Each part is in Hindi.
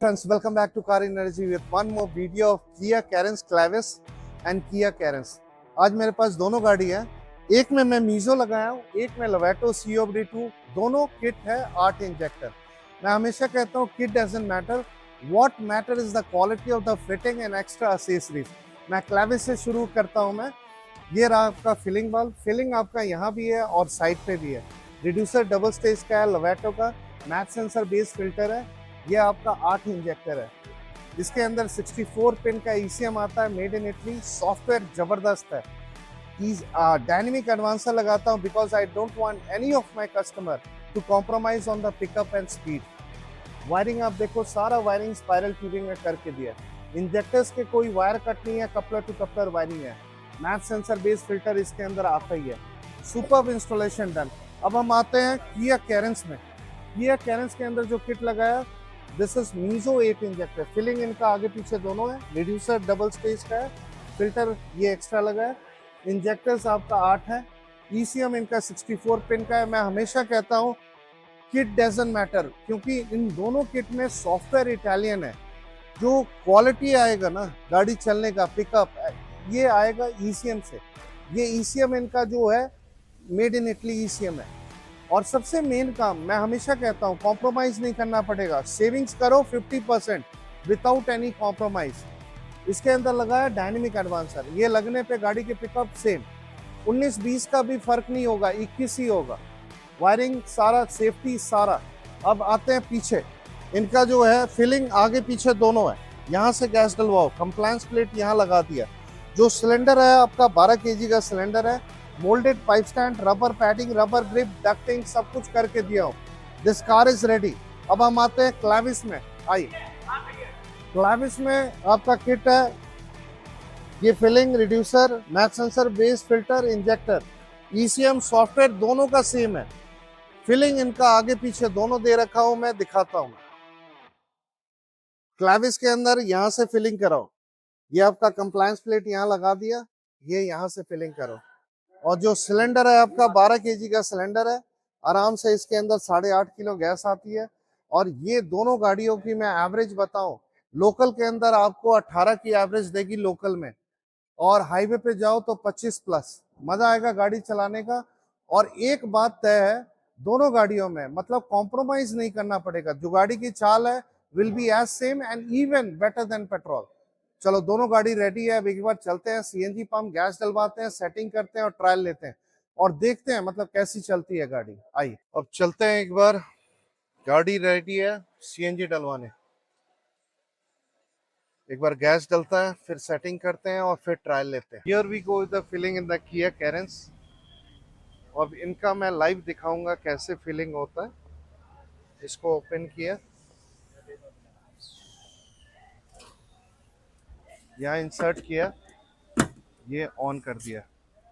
Friends, welcome back to Car Energy with one more video of Kia Carens Clavis and Kia Carens। आज मेरे पास दोनों गाड़ी है, एक में मैं मीजो लगाया हूँ, एक में लवेटो COBD2। दोनों किट है 8 इंजेक्टर। मैं हमेशा कहता हूँ kit doesn't matter, what matter is the quality of the fitting and extra accessories. मैं क्लाविस से शुरू करता हूँ। मैं ये रहा आपका फिलिंग बल्ब। फिलिंग आपका यहाँ भी है और साइड पे भी है। रिड्यूसर डबल स्टेज का है, लवेटो का मैट सेंसर बेस फिल्टर है। ये आपका 8 इंजेक्टर है। इसके अंदर 64 पिन का ECM आता है, मेड इन इटली। सॉफ्टवेयर जबरदस्त है। डायनेमिक एडवांसर लगाता हूँ because I don't want any of my customer to compromise on the pickup and speed. Wiring आप देखो, सारा वायरिंग स्पाइरल ट्यूबिंग में करके दिया। इंजेक्टर्स के कोई वायर कट नहीं है, कपलर टू कपलर वायरिंग है। मैथ सेंसर बेस फिल्टर इसके अंदर आता ही है। Superb installation done. अब हम आते हैं किया कैरेंस में। किया कैरेंस के अंदर जो किट लगाया, दिस इज मीजो 8 इंजेक्टर। फिलिंग इनका आगे पीछे दोनों है। रिड्यूसर डबल स्टेज का है, फिल्टर ये एक्स्ट्रा लगा है। इंजेक्टर्स आपका 8 है। ECM इनका 64 पिन का है। मैं हमेशा कहता हूँ किट डजंट मैटर, क्योंकि इन दोनों किट में सॉफ्टवेयर इटालियन है। जो क्वालिटी आएगा ना गाड़ी चलने का, पिकअप, ये आएगा ECM से। ये ECM इनका जो है मेड इन इटली ECM है। और सबसे मेन काम मैं हमेशा कहता हूँ, कॉम्प्रोमाइज नहीं करना पड़ेगा। सेविंग्स करो 50% विदाउट एनी कॉम्प्रोमाइज। इसके अंदर लगा है डायनेमिक एडवांसर। ये लगने पे गाड़ी के पिकअप सेम 19-20 का भी फर्क नहीं होगा, 21 ही होगा। वायरिंग सारा, सेफ्टी सारा। अब आते हैं पीछे। इनका जो है फिलिंग आगे पीछे दोनों है। यहाँ से गैस डलवाओ, कंप्लायंस प्लेट यहाँ लगा दिया। जो सिलेंडर है आपका 12 kg का सिलेंडर है। Moulded pipe stand, rubber padding, rubber grip, ducting सब कुछ करके दिया हूँ। This car is ready. अब हम आते हैं क्लाविस में। आइए, क्लाविस में आपका किट है। ये filling, reducer, map sensor base filter, injector, ECM software दोनों का सेम है। फिलिंग इनका आगे पीछे दोनों दे रखा हूं, मैं दिखाता हूं। क्लाविस के अंदर यहां से फिलिंग कराओ। ये आपका कंप्लायंस प्लेट यहां लगा दिया, ये यहां से फिलिंग करो। और जो सिलेंडर है आपका 12 kg का सिलेंडर है। आराम से इसके अंदर 8.5 किलो गैस आती है। और ये दोनों गाड़ियों की मैं एवरेज बताऊं, लोकल के अंदर आपको 18 की एवरेज देगी लोकल में, और हाईवे पे जाओ तो 25 प्लस। मजा आएगा गाड़ी चलाने का। और एक बात तय है दोनों गाड़ियों में, मतलब कॉम्प्रोमाइज नहीं करना पड़ेगा। जो गाड़ी की चाल है will be as same and even better than petrol. चलो, दोनों गाड़ी रेडी है। अब एक बार चलते हैं CNG पंप, गैस डलवाते हैं, सेटिंग करते हैं और ट्रायल लेते हैं और देखते हैं मतलब कैसी चलती है गाड़ी। आइए अब चलते हैं। एक बार गाड़ी रेडी है CNG डलवाने। एक बार गैस डलता है, फिर सेटिंग करते हैं और फिर ट्रायल लेते हैं। Here we go with the filling in the Kia Carens. और इनका मैं लाइव दिखाऊंगा कैसे फिलिंग होता है। इसको ओपन किया, यहाँ इंसर्ट किया, ये ऑन कर दिया।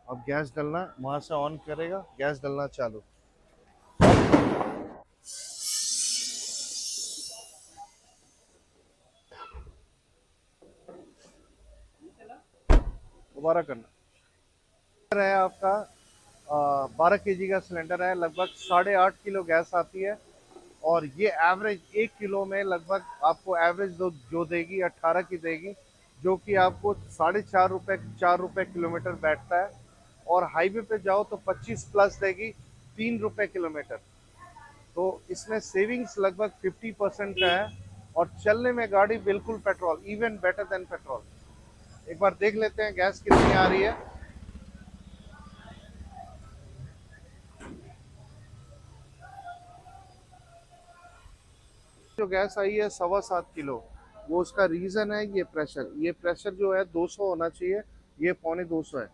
अब गैस डलना वहां से ऑन करेगा, गैस डलना चालू। दोबारा करना है आपका। 12 kg का सिलेंडर है, लगभग 8.5 किलो गैस आती है। और ये एवरेज 1 किलो में लगभग आपको एवरेज जो देगी 18 की देगी, जो कि आपको 4.5 रुपये 4 रुपये किलोमीटर बैठता है। और हाईवे पे जाओ तो 25 प्लस देगी, 3 रुपये किलोमीटर। तो इसमें सेविंग्स लगभग 50% का है। और चलने में गाड़ी बिल्कुल petrol, even better than petrol. एक बार देख लेते हैं गैस कितनी आ रही है। जो गैस आई है 7.25 किलो, वो उसका रीज़न है ये प्रेशर। ये प्रेशर जो है 200 होना चाहिए, ये 250 है।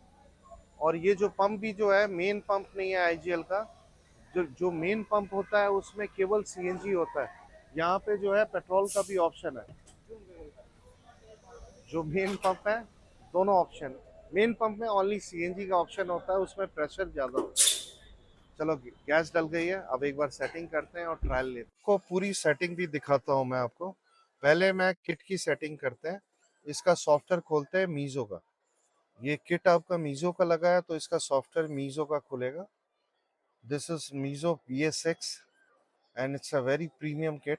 और ये जो पंप भी जो है, मेन पंप नहीं है IGL का। जो मेन पंप होता है उसमें केवल CNG होता है। यहाँ पे जो है पेट्रोल का भी ऑप्शन है। जो मेन पंप है दोनों ऑप्शन, मेन पंप में ओनली CNG का ऑप्शन होता है, उसमें प्रेशर ज़्यादा होता है। चलो, गैस डल गई है। अब एक बार सेटिंग करते हैं और ट्रायल लेते हैं। को पूरी सेटिंग भी दिखाता हूँ मैं आपको। पहले मैं किट की सेटिंग करते हैं। इसका सॉफ्टवेयर खोलते हैं मीजो का। ये किट आपका मीजो का लगा है तो इसका सॉफ्टवेयर मीजो का खुलेगा। दिस इज मीजो BS6 and it's a very premium kit.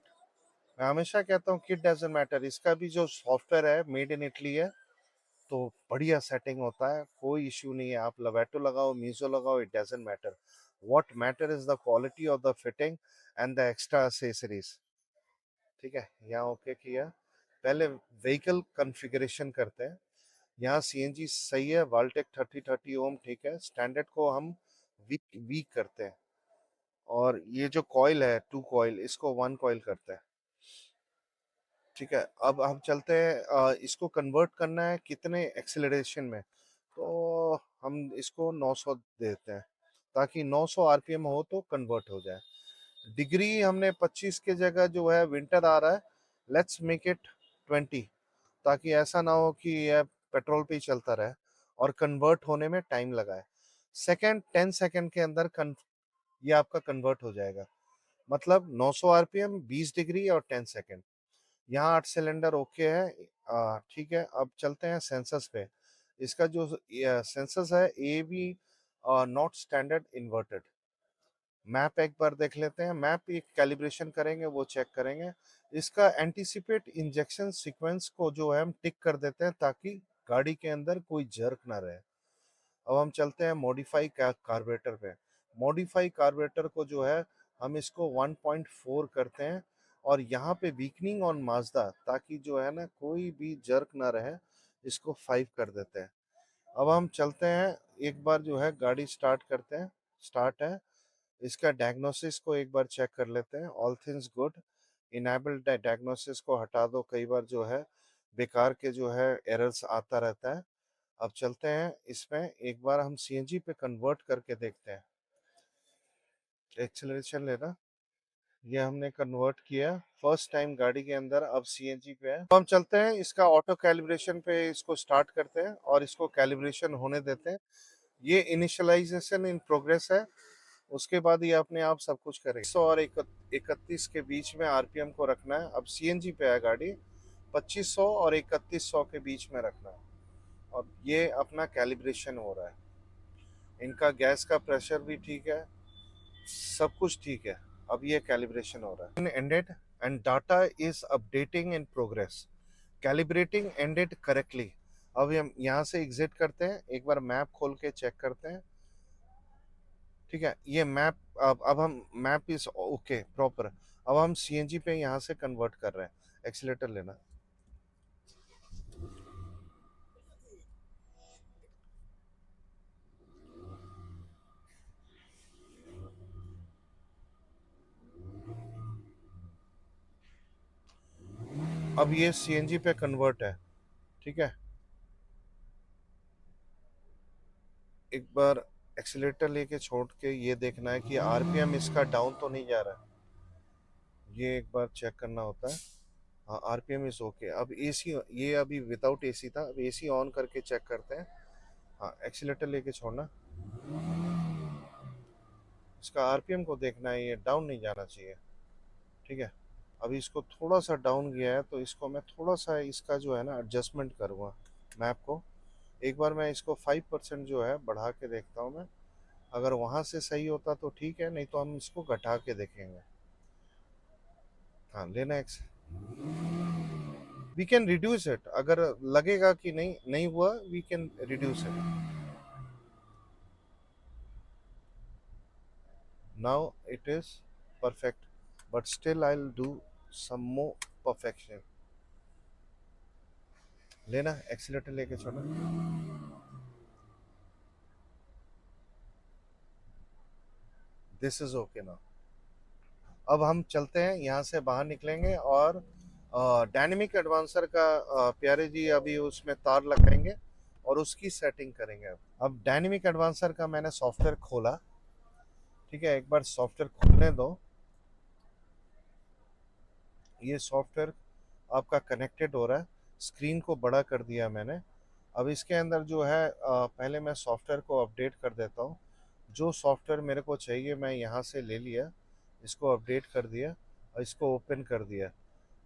मैं हमेशा कहता हूँ किट डजंट मैटर, इसका भी जो सॉफ्टवेयर है मेड इन इटली है, तो बढ़िया सेटिंग होता है, कोई इश्यू नहीं है। आप लवेटो लगाओ, मीजो लगाओ, it doesn't matter. What matter is the quality of the fitting and the extra accessories. ठीक है, यहाँ ओके किया। पहले व्हीकल कॉन्फ़िगरेशन करते हैं। यहाँ सीएनजी सही है, वाल्टेक 3030 ओम ठीक है। स्टैंडर्ड को हम वीक वीक करते हैं, और ये जो कॉइल है 2 कॉइल, इसको 1 कॉइल करते हैं। ठीक है, अब हम चलते हैं, इसको कन्वर्ट करना है कितने एक्सेलरेशन में, तो हम इसको 900 देते हैं, ताकि 900 आरपीएम हो तो कन्वर्ट हो जाए। डिग्री हमने 25 के जगह, जो है विंटर आ रहा है, लेट्स मेक इट 20, ताकि ऐसा ना हो कि यह पेट्रोल पे ही चलता रहे और कन्वर्ट होने में टाइम लगाए। सेकंड 10 सेकंड के अंदर ये आपका कन्वर्ट हो जाएगा। मतलब 900 आरपीएम, 20 डिग्री और 10 सेकंड। यहाँ 8 सिलेंडर ओके है। ठीक है, अब चलते हैं सेंसस पे। इसका जो सेंसस है, A B not standard inverted. Map एक बार देख लेते हैं, मैप एक कैलिब्रेशन करेंगे, वो चेक करेंगे। इसका एंटीसिपेट इंजेक्शन सीक्वेंस को जो है हम टिक कर देते हैं, ताकि गाड़ी के अंदर कोई जर्क ना रहे। अब हम चलते हैं मॉडिफाई कार्बोरेटर पे। मॉडिफाई कार्बोरेटर को जो है, हम इसको 1.4 करते हैं, और यहाँ पे वीकनिंग ऑन माजदा, ताकि जो है ना कोई भी जर्क ना रहे, इसको 5 कर देते हैं। अब हम चलते हैं, एक बार जो है गाड़ी स्टार्ट करते हैं। स्टार्ट है। इसका डायग्नोसिस को एक बार चेक कर लेते हैं। All things good. Enable diagnosis को हटा दो, कई बार जो है बेकार के जो है एरर्स आता रहता है। अब चलते हैं इसमें, एक बार हम सीएनजी पे कन्वर्ट करके देखते हैं। एक्सेलरेशन लेना, ये हमने कन्वर्ट किया फर्स्ट टाइम गाड़ी के अंदर, अब सीएनजी पे है। तो हम चलते हैं इसका ऑटो कैलिब्रेशन पे, इसको स्टार्ट करते हैं और इसको कैलिब्रेशन होने देते हैं। ये इनिशियलाइजेशन इन प्रोग्रेस है, उसके बाद ये अपने आप सब कुछ करेगा। 100 और 31 के बीच में आरपीएम को रखना है। अब सीएनजी पे है गाड़ी, 2500 और 3100 के बीच में रखना है। और ये अपना कैलिब्रेशन हो रहा है। इनका गैस का प्रेशर भी ठीक है, सब कुछ ठीक है। अब ये कैलिब्रेशन हो रहा है। Ended and data is updating in progress. Calibrating ended correctly. अब हम यहाँ से एग्जिट करते हैं, एक बार मैप खोल के चेक करते हैं। ठीक है, ये मैप, अब हम मैप इज ओके प्रॉपर। अब हम सीएनजी पे यहाँ से कन्वर्ट कर रहे हैं। एक्सीलेटर लेना। अब ये सीएनजी पे कन्वर्ट है। ठीक है, एक बार एक्सीलेटर लेके छोड़ के ये देखना है कि आरपीएम इसका डाउन तो नहीं जा रहा है, ये एक बार चेक करना होता है। हाँ, आरपीएम इज ओके। अब एसी, ये अभी विदाउट एसी था, अब एसी ऑन करके चेक करते हैं। हाँ, एक्सीलेटर लेके छोड़ना, इसका आरपीएम को देखना है, ये डाउन नहीं जाना चाहिए। ठीक है, अभी इसको थोड़ा सा डाउन गया है, तो इसको मैं थोड़ा सा इसका जो है ना एडजस्टमेंट करूँगा मैप को। एक बार मैं इसको 5% जो है बढ़ा के देखता हूँ मैं। अगर वहाँ से सही होता तो ठीक है, नहीं तो हम इसको घटा के देखेंगे। हाँ, लेना एक्स, वी कैन रिड्यूस इट। अगर लगेगा कि नहीं नहीं हुआ, we can reduce it. Now it is perfect, but still I will do some more perfection. लेना एक्सीलेटर लेके छोड़ना। This is okay now. अब हम चलते हैं, यहाँ से बाहर निकलेंगे और डायनेमिक एडवांसर का प्यारे जी अभी उसमें तार लगाएंगे और उसकी सेटिंग करेंगे। अब डायनेमिक एडवांसर का मैंने सॉफ्टवेयर खोला। ठीक है, एक बार सॉफ्टवेयर खोलने दो। ये सॉफ्टवेयर आपका कनेक्टेड हो रहा है, स्क्रीन को बड़ा कर दिया मैंने। अब इसके अंदर जो है, पहले मैं सॉफ्टवेयर को अपडेट कर देता हूँ। जो सॉफ्टवेयर मेरे को चाहिए मैं यहाँ से ले लिया, इसको अपडेट कर दिया और इसको ओपन कर दिया।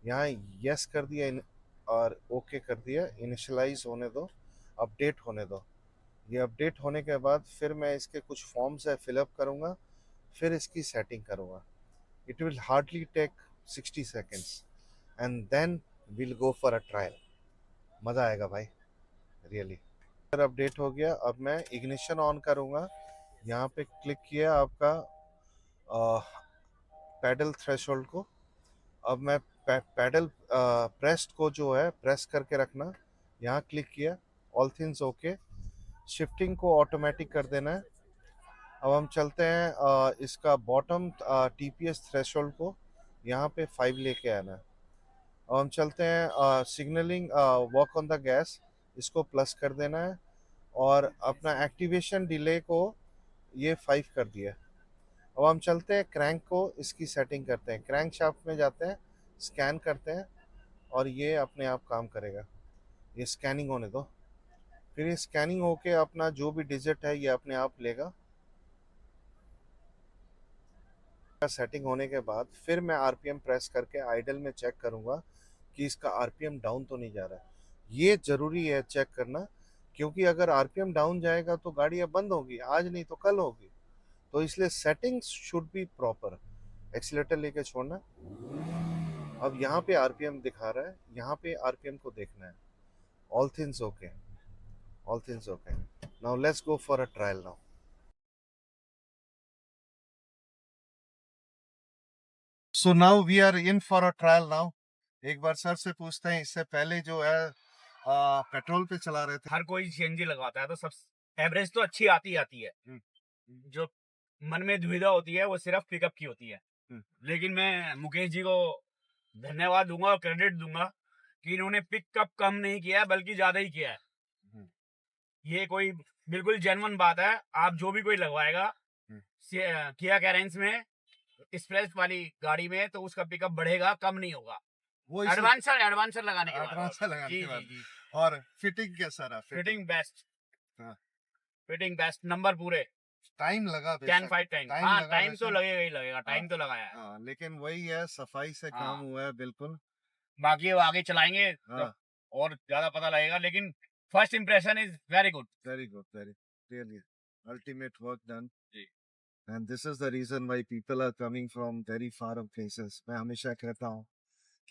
यहाँ यस कर दिया और ओके कर दिया। इनिशियलाइज होने दो, अपडेट होने दो। ये अपडेट होने के बाद फिर मैं इसके कुछ फॉर्म्स है फिलअप करूँगा, फिर इसकी सेटिंग करूँगा। It will hardly take 60 seconds. And then will go for a trial. मज़ा आएगा भाई, रियली। अपडेट हो गया। अब मैं इग्निशन ऑन करूँगा। यहाँ पे क्लिक किया आपका पैडल थ्रेशोल्ड को। अब मैं पैडल प्रेस्ड को जो है प्रेस करके रखना, यहाँ क्लिक किया, ऑल थिंग्स ओके। शिफ्टिंग को ऑटोमेटिक कर देना है। अब हम चलते हैं इसका बॉटम टीपीएस थ्रेशोल्ड को यहाँ पे 5 लेके आना है। अब हम चलते हैं signalling work on the gas, इसको प्लस कर देना है और अपना एक्टिवेशन डिले को ये 5 कर दिया। अब हम चलते हैं क्रैंक को, इसकी सेटिंग करते हैं, क्रैंक शाफ्ट में जाते हैं, स्कैन करते हैं और ये अपने आप काम करेगा। ये स्कैनिंग होने दो, फिर ये स्कैनिंग होके अपना जो भी डिजिट है ये अपने आप लेगा। सेटिंग होने के बाद फिर मैं आरपीएम प्रेस करके आइडल में चेक करूंगा कि इसका आरपीएम डाउन तो नहीं जा रहा है। ये जरूरी है चेक करना, क्योंकि अगर आरपीएम डाउन जाएगा तो गाड़ी अब बंद होगी, आज नहीं तो कल होगी। तो इसलिए settings should be proper. Accelerator लेके छोड़ना। अब यहाँ पे आरपीएम दिखा रहा है, यहाँ पे आरपीएम को देखना है। All things okay, all things okay. Now let's go for a trial now. So now we are in for a trial now. एक बार सर से पूछते हैं, इससे पहले जो है पेट्रोल पे चला रहे थे। हर कोई सीएनजी लगवाता है तो सब एवरेज तो अच्छी आती है। जो मन में दुविधा होती है वो सिर्फ पिकअप की होती है। लेकिन मैं मुकेश जी को धन्यवाद दूंगा और क्रेडिट दूंगा कि इन्होंने पिकअप कम नहीं किया बल्कि ज्यादा ही किया है। ये कोई बिल्कुल जेन्युइन बात है। आप जो भी कोई लगवाएगा किया कैरेंस में, एक्सप्रेस वाली गाड़ी में, तो उसका पिकअप बढ़ेगा, कम नहीं होगा। वो एडवांसर लगाने के बाद। एडवांसर लगाने जी के जी बाद। जी। और फिटिंग कैसा रहा? Fitting best. हाँ। फिटिंग बेस्ट, नंबर पूरे। टाइम लगा, 10-5 टाइम। हाँ, टाइम तो लगेगा ही लगेगा, टाइम तो लगाया है। हाँ, लेकिन वही है, सफाई से हाँ। काम हुआ है बिल्कुल। बाकी वो आगे चलाएंगे हाँ। और ज्यादा पता लगेगा, लेकिन first impression is very good. Very good, very really ultimate work done. जी। And this is the reason why people are coming from very far of places. मैं हमेशा कहता हूँ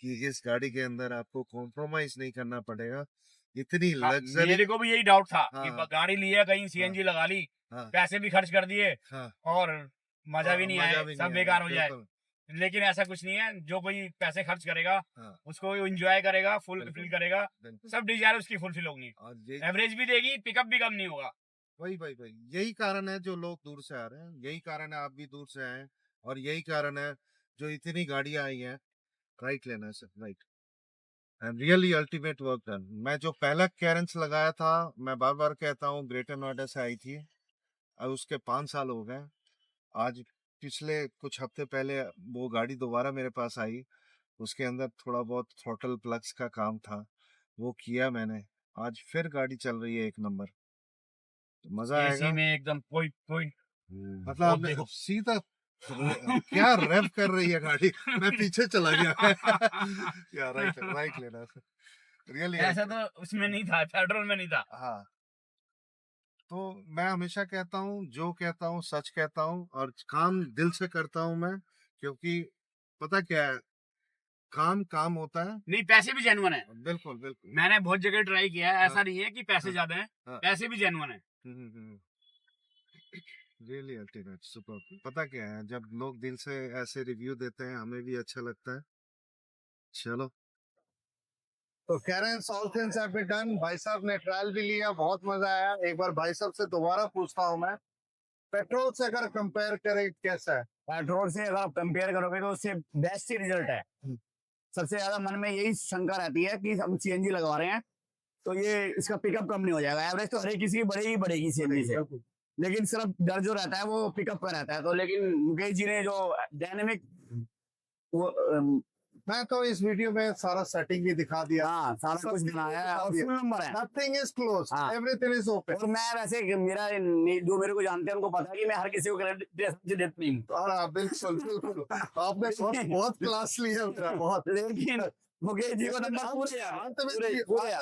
कि इस गाड़ी के अंदर आपको कॉम्प्रोमाइज नहीं करना पड़ेगा। इतनी हाँ, लग्जरी। मेरे को भी यही डाउट था कि हाँ, गाड़ी ली है, कहीं सीएनजी लगा ली, हाँ, पैसे भी खर्च कर दिए हाँ, और मजा भी नहीं आया, सब बेकार हो जाए। बिल्कुल। लेकिन ऐसा कुछ नहीं है। जो कोई पैसे खर्च करेगा हाँ, उसको एंजॉय करेगा, फुल बिल्कुल, फील करेगा, बिल्कुल। सब डिजायर उसकी फुलफिल होंगी। और ये एवरेज भी देगी, पिकअप भी कम नहीं होगा। वही यही कारण है जो लोग दूर से आ रहे हैं, यही कारण है आप भी दूर से आए हैं, और यही कारण है जो इतनी गाड़ियां आई हैं। राइट लेना है sir, right. And really ultimate work done. मैं जो पहला कैरेंस लगाया था, मैं बार बार कहता हूँ, ग्रेटर नोएडा से आई थी, अब उसके 5 साल हो गए। आज पिछले कुछ हफ्ते पहले वो गाड़ी दोबारा मेरे पास आई। उसके अंदर थोड़ा बहुत थ्रॉटल प्लग्स का काम था, वो किया मैंने। आज फिर गाड़ी चल रही है एक नंबर, तो मजा एसी आएगा। में एकदम कोई कोई मतलब वो आपने देखो। सीधा क्या रेव कर रही है गाड़ी, मैं पीछे चला गया। या राइट, राइट लेना रियली। ऐसा तो उसमें नहीं था, पेट्रोल में नहीं था। हाँ, तो मैं हमेशा कहता हूँ, जो कहता हूँ सच कहता हूँ, और काम दिल से करता हूँ मैं, क्योंकि पता क्या है, काम काम होता है। नहीं, पैसे भी जेन्युइन है। बिल्कुल बिल्कुल। मैंने बहुत जगह ट्राई किया है, ऐसा हाँ, नहीं है कि पैसे हाँ, ज्यादा हैं, हाँ। पैसे भी जेन्युइन है। Really ultimate super. पता क्या है, जब लोग दिल से ऐसे रिव्यू देते हैं हमें भी अच्छा लगता है। चलो, तो कह रहे हैं all things have been done. भाई साहब ने ट्रायल भी लिया, बहुत मजा आया। एक बार भाई साहब से दोबारा पूछता हूँ मैं, पेट्रोल से अगर कंपेयर करें कैसा है? पेट्रोल से अगर आप कंपेयर करोगे तो उससे बेस्ट ही रिजल्ट है। सबसे ज्यादा मन में यही शंका रहती है कि हम सीएनजी लगवा रहे हैं तो ये इसका पिकअप कम नहीं हो जाएगा। एवरेज तो हर एक किसी की बढ़ेगी सीएनजी से, लेकिन सिर्फ डर जो रहता है वो पिकअप का रहता है। तो लेकिन मुकेश जी ने जो डायनेमिक वो मैं तो इस वीडियो में सारा सेटिंग भी दिखा दिया। हाँ, सारा कुछ बनाया है और फुल नंबर है। नथिंग इज क्लोज, हाँ। Everything is open. और मैं वैसे जो मेरे को जानते हैं उनको पता है कि मैं हर किसी को क्रेडिट देता नहीं हूँ। हाँ, बिल्कुल बिल्कुल। आपने बहुत क्लास लिया मेरा, बहुत। लेकिन मुकेश जी को नंबर पूरे अंत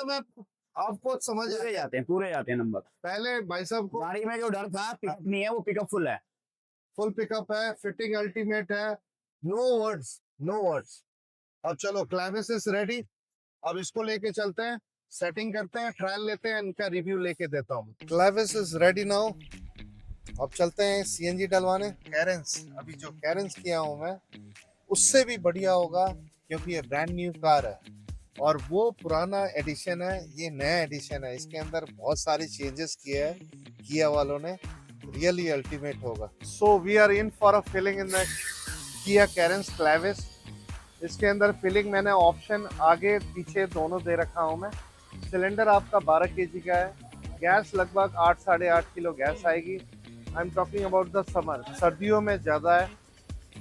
में आपको समझ पूरे जाते हैं नंबर। पहले भाई साहब को गाड़ी में जो डर था पिकअप नहीं है, वो पिकअप फुल है। फुल पिकअप है, फिटिंग अल्टीमेट है। No words, no words. अब चलो क्लैविस इज रेडी। अब इसको लेके चलते हैं, सेटिंग करते हैं, ट्रायल लेते हैं, इनका रिव्यू लेके देता हूँ। Clavis is ready now. अब चलते हैं सीएनजी डलवाने। कैरेंस, अभी जो कैरेंस किया हूँ मैं उससे भी बढ़िया होगा क्योंकि ये ब्रांड न्यू कार है और वो पुराना एडिशन है, ये नया एडिशन है। इसके अंदर बहुत सारी चेंजेस किए हैं किया वालों ने, रियली अल्टीमेट होगा। So we are in for a filling in the Kia Carens Clavis. इसके अंदर फिलिंग मैंने ऑप्शन आगे पीछे दोनों दे रखा हूँ मैं। सिलेंडर आपका 12 केजी का है, गैस लगभग 8 साढ़े 8 किलो गैस आएगी। I am talking about the summer, सर्दियों में ज़्यादा है।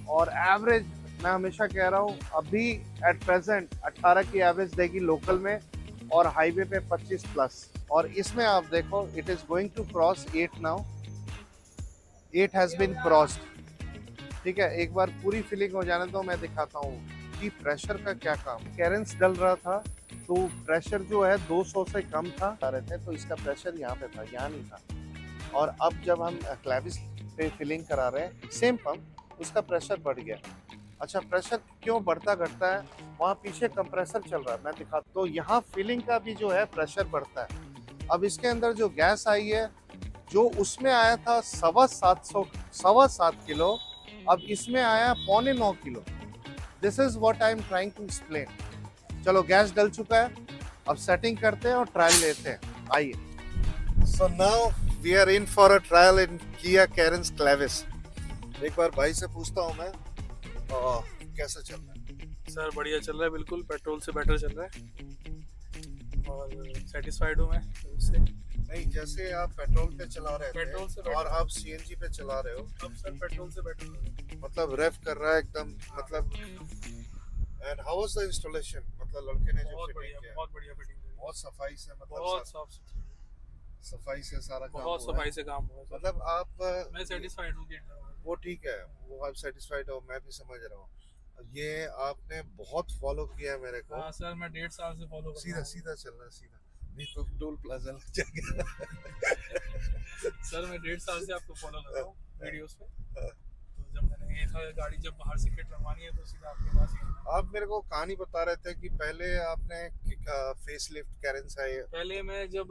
और एवरेज मैं हमेशा कह रहा हूँ अभी एट प्रेजेंट 18 की एवरेज देगी लोकल में और हाईवे पे 25 प्लस। और इसमें आप देखो it is going to cross 8 now, 8 has been crossed. ठीक है, एक बार पूरी फिलिंग हो जाने दो, मैं दिखाता हूँ कि प्रेशर का क्या काम। कैरेंस डल रहा था तो प्रेशर जो है 200 से कम था आ रहे थे, तो इसका प्रेशर यहाँ पे था, यहाँ नहीं था। और अब जब हम क्लैविस पे फिलिंग करा रहे हैं सेम पंप, उसका प्रेशर बढ़ गया। अच्छा, प्रेशर क्यों बढ़ता घटता है, वहाँ पीछे कंप्रेसर चल रहा है, मैं दिखा। तो यहाँ फिलिंग का भी जो है प्रेशर बढ़ता है। अब इसके अंदर जो गैस आई है, जो उसमें आया था 7.25 किलो, अब इसमें आया 8.25 kilo. This is what I am trying to explain. चलो गैस डल चुका है, अब सेटिंग करते हैं और ट्रायल लेते हैं, आइए। So now we are in for a trial in Kia Carens Clavis. एक बार भाई से पूछता हूँ मैं कैसा चल रहा है। सर बढ़िया चल रहा है, बिल्कुल पेट्रोल से बेटर चल रहा है और सेटिस्फाइड हूँ मैं इससे। नहीं, जैसे आप पेट्रोल पे चला रहे पेट्रोल से थे और आप सीएनजी पे चला रहे हो, अब सर पेट्रोल से बेटर। मतलब रेफ कर रहा है एकदम, मतलब। And how was the installation, मतलब लड़के ने जो बहुत फिटिंग बढ़िया, किया, बहुत बढ़िया फिटिंग करी, बहुत सफाई से, मतलब बहुत साफ सुथरी, सफाई से सारा काम बहुत हुआ है। सफाई से काम हुआ है सर। मतलब आप मैं सेटिस्फाइड हूँ कि वो ठीक है, वो आप सेटिस्फाइड हो, मैं भी समझ रहा हूँ। ये आपने बहुत फॉलो किया है मेरे को। हाँ सर, मैं 1.5 साल से फॉलो कर रहा सीधा हूँ। सीधा चलना, सीधा नहीं तो टोल प्लाजा लग जाएगा। सर मैं 1.5 साल से आपको फॉलो कर रहा हूँ वीडियोस पे। हाँ। तो जब मैंने ये था गाड़ी जब बाहर से किट लगवानी है तो सीधा आपके पास ही आना। आप मेरे को कहानी बता रहे थे कि पहले आपने फेस लिफ्ट कैरेंस है। पहले मैं जब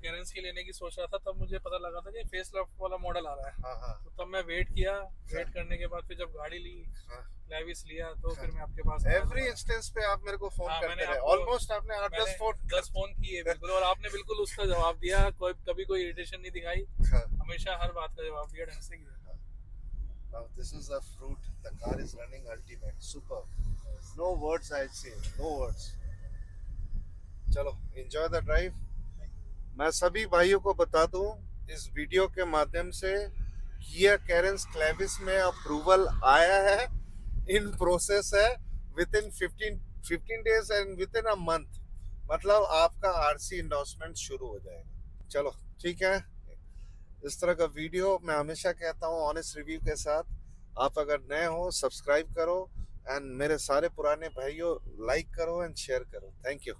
कैरेंस की लेने की सोच रहा था तब मुझे पता लगा था कि फेस लिफ्ट वाला मॉडल आ रहा है। हाँ हाँ तो तब मैं वेट किया, वेट करने के बाद फिर जब गाड़ी ली, हाँ। क्लैविस लिया, तो फिर मैं आपके पास आया। एवरी इंस्टेंस पे आप मेरे को फोन हाँ, करते मैंने रहे, आपको- ऑलमोस्ट आपने 8-10 फोन 10 फोन किए बिल्कुल, और आपने बिल्कुल उसका जवाब दिया, कोई कभी कोई इरिटेशन नहीं दिखाई, हाँ। हमेशा हर बात का जवाब दिया ढंग से किया। Now this is the fruit. The car is running ultimate. Super. No words I'd say. No words. चलो enjoy the drive. मैं सभी भाइयों को बता दूं इस वीडियो के माध्यम से, किया कैरेंस क्लैविस में अप्रूवल आया है, इन प्रोसेस है, with in 15 days and with in a month, मतलब आपका आरसी इंडोर्समेंट शुरू हो जाएगा। चलो ठीक है, इस तरह का वीडियो मैं हमेशा कहता हूँ ऑनेस्ट रिव्यू के साथ। आप अगर नए हो सब्सक्राइब करो एंड मेरे सारे पुराने भाइयों लाइक करो एंड शेयर करो। Thank you.